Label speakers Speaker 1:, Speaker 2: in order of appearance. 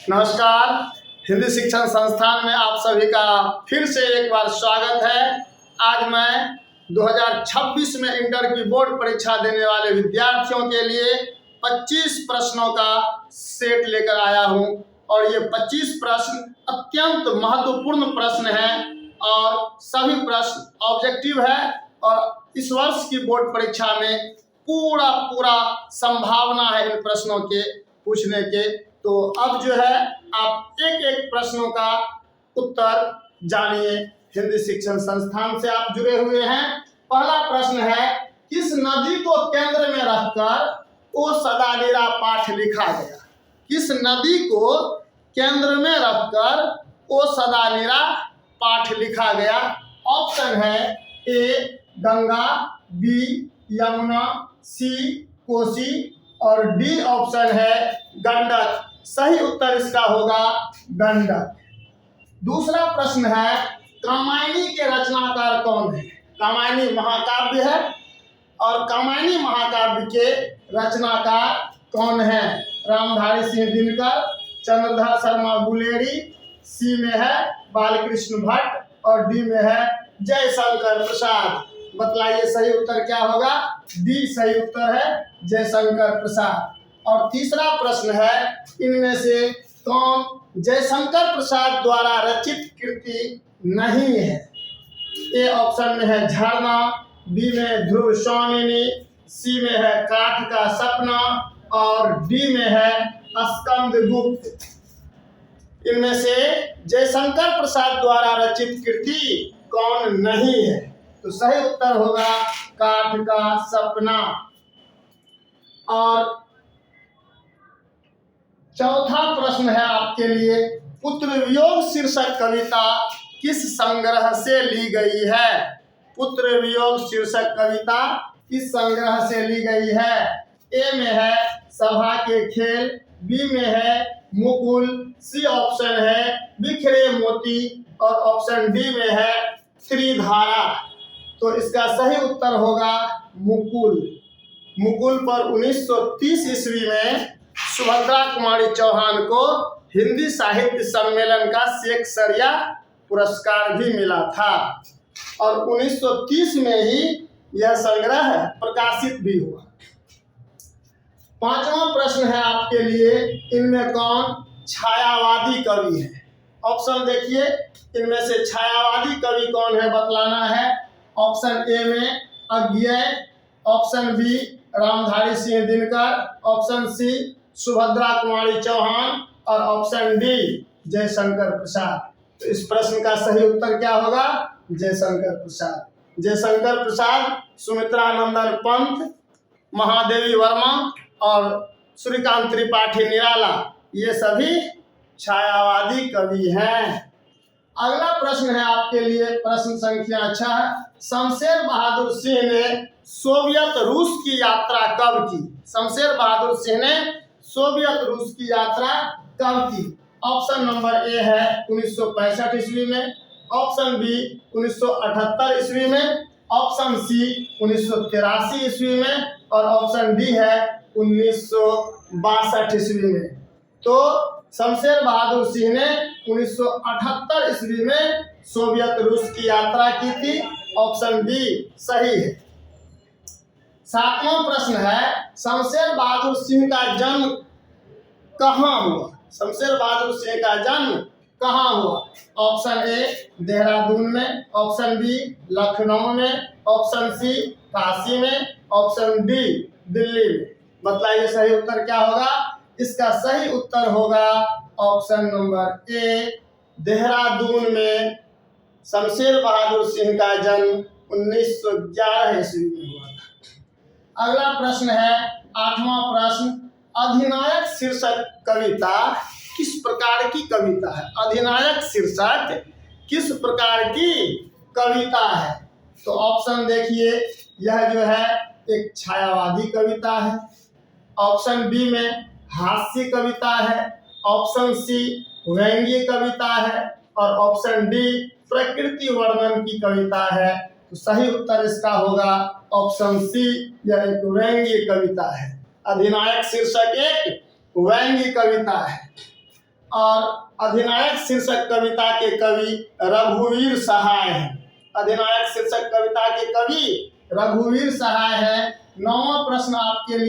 Speaker 1: नमस्कार। हिंदी शिक्षण संस्थान में आप सभी का फिर से एक बार स्वागत है। आज मैं 2026 में इंटर की बोर्ड परीक्षा देने वाले विद्यार्थियों के लिए 25 प्रश्नों का सेट लेकर आया हूं और ये 25 प्रश्न अत्यंत महत्वपूर्ण प्रश्न हैं और सभी प्रश्न ऑब्जेक्टिव है और इस वर्ष की बोर्ड परीक्षा में पूरा संभावना है इन प्रश्नों के पूछने के। तो अब जो है आप एक एक प्रश्नों का उत्तर जानिए। हिंदी शिक्षण संस्थान से आप जुड़े हुए हैं। पहला प्रश्न है, किस नदी को केंद्र में रखकर ओ सदा निरा पाठ लिखा गया? किस नदी को केंद्र में रखकर ओ सदा निरा पाठ लिखा गया? ऑप्शन है ए गंगा, बी यमुना, सी कोसी और डी ऑप्शन है गंडक। सही उत्तर इसका होगा गंडक। दूसरा प्रश्न है, कामायनी के रचनाकार कौन है? कामायनी महाकाव्य है और कामायनी महाकाव्य के रचनाकार कौन है? रामधारी सिंह दिनकर, चंद्रधर शर्मा गुलेरी, सी में है बालकृष्ण भट्ट और डी में है जयशंकर प्रसाद। बतलाइए सही उत्तर क्या होगा? डी सही उत्तर है, जयशंकर प्रसाद। और तीसरा प्रश्न है, इनमें से कौन जयशंकर प्रसाद द्वारा रचित कृति नहीं है? ए ऑप्शन में है झरना, बी में ध्रुव स्वामिनी, सी में है काठ का सपना और डी में है स्कंदगुप्त। इनमें से जयशंकर प्रसाद द्वारा रचित कृति कौन नहीं है? तो सही उत्तर होगा काठ का सपना। और चौथा प्रश्न है आपके लिए, पुत्र वियोग शीर्षक कविता किस संग्रह से ली गई है? पुत्र वियोग शीर्षक कविता किस संग्रह से ली गई है? ए में है सभा के खेल, बी में है मुकुल, सी ऑप्शन है बिखरे मोती और ऑप्शन डी में है त्रिधारा। तो इसका सही उत्तर होगा मुकुल। मुकुल पर 1930 ईस्वी में सुभद्रा कुमारी चौहान को हिंदी साहित्य सम्मेलन का शेक्सपियर पुरस्कार भी मिला था और 1930 में ही यह संग्रह प्रकाशित भी हुआ। पांचवा प्रश्न है आपके लिए, इनमें कौन छायावादी कवि है? ऑप्शन देखिए, इनमें से छायावादी कवि कौन है बतलाना है। ऑप्शन ए में Agyeya, option B Ramdhari Singh Dinkar, option C Subhadra Kumari Chauhan और ऑप्शन डी जयशंकर प्रसाद। तो इस प्रश्न का सही उत्तर क्या होगा? जयशंकर प्रसाद। जयशंकर प्रसाद, सुमित्रानंदन पंत, महादेवी वर्मा और सूर्यकांत त्रिपाठी निराला, ये सभी छायावादी कवि हैं। अगला प्रश्न है आपके लिए, प्रश्न संख्या 6, शमशेर बहादुर सिंह ने सोवियत रूस की यात्रा कब की? शमशेर बहादुर सिंह ने सोवियत रूस की यात्रा कब की? ऑप्शन नंबर ए है 1965 ईस्वी में, ऑप्शन बी 1978 ईस्वी में, ऑप्शन सी 1983 ईस्वी में और ऑप्शन डी है 1962 ईस्वी में। तो शमशेर बहादुर सिंह ने 1978 ईस्वी में सोवियत रूस की यात्रा की थी। ऑप्शन बी सही है। सातवां प्रश्न है, शमशेर बहादुर सिंह का जन्म कहाँ हुआ? शमशेर बहादुर सिंह का जन्म कहाँ हुआ? ऑप्शन ए देहरादून में, ऑप्शन बी लखनऊ में, ऑप्शन सी काशी में, ऑप्शन डी दिल्ली में। बताइए सही उत्तर क्या होगा? इसका सही उत्तर होगा ऑप्शन नंबर ए देहरादून में शमशेर बहादुर सिंह का जन्म 1911 ईस्वी में हुआ था। अगला प्रश्न है, आठवां प्रश्न, अधिनायक शीर्षक कविता किस प्रकार की कविता है? अधिनायक शीर्षक किस प्रकार की कविता है? तो ऑप्शन देखिए, यह जो है एक छायावादी कविता है, ऑप्शन बी में हास्य कविता है, ऑप्शन सी व्यंग्य कविता है और ऑप्शन डी प्रकृति वर्णन की कविता है। तो सही उत्तर इसका होगा ऑप्शन सी, यह एक व्यंग्य कविता है। अधिनायक शीर्षक एक व्यंग्य कविता है। और अधिनायक शीर्षक कविता के कवि रघुवीर सहाय हैं। अधिनायक शीर्षक कविता के कवि रघुवीर सहाय हैं। 9वां प्रश्न आपके लिए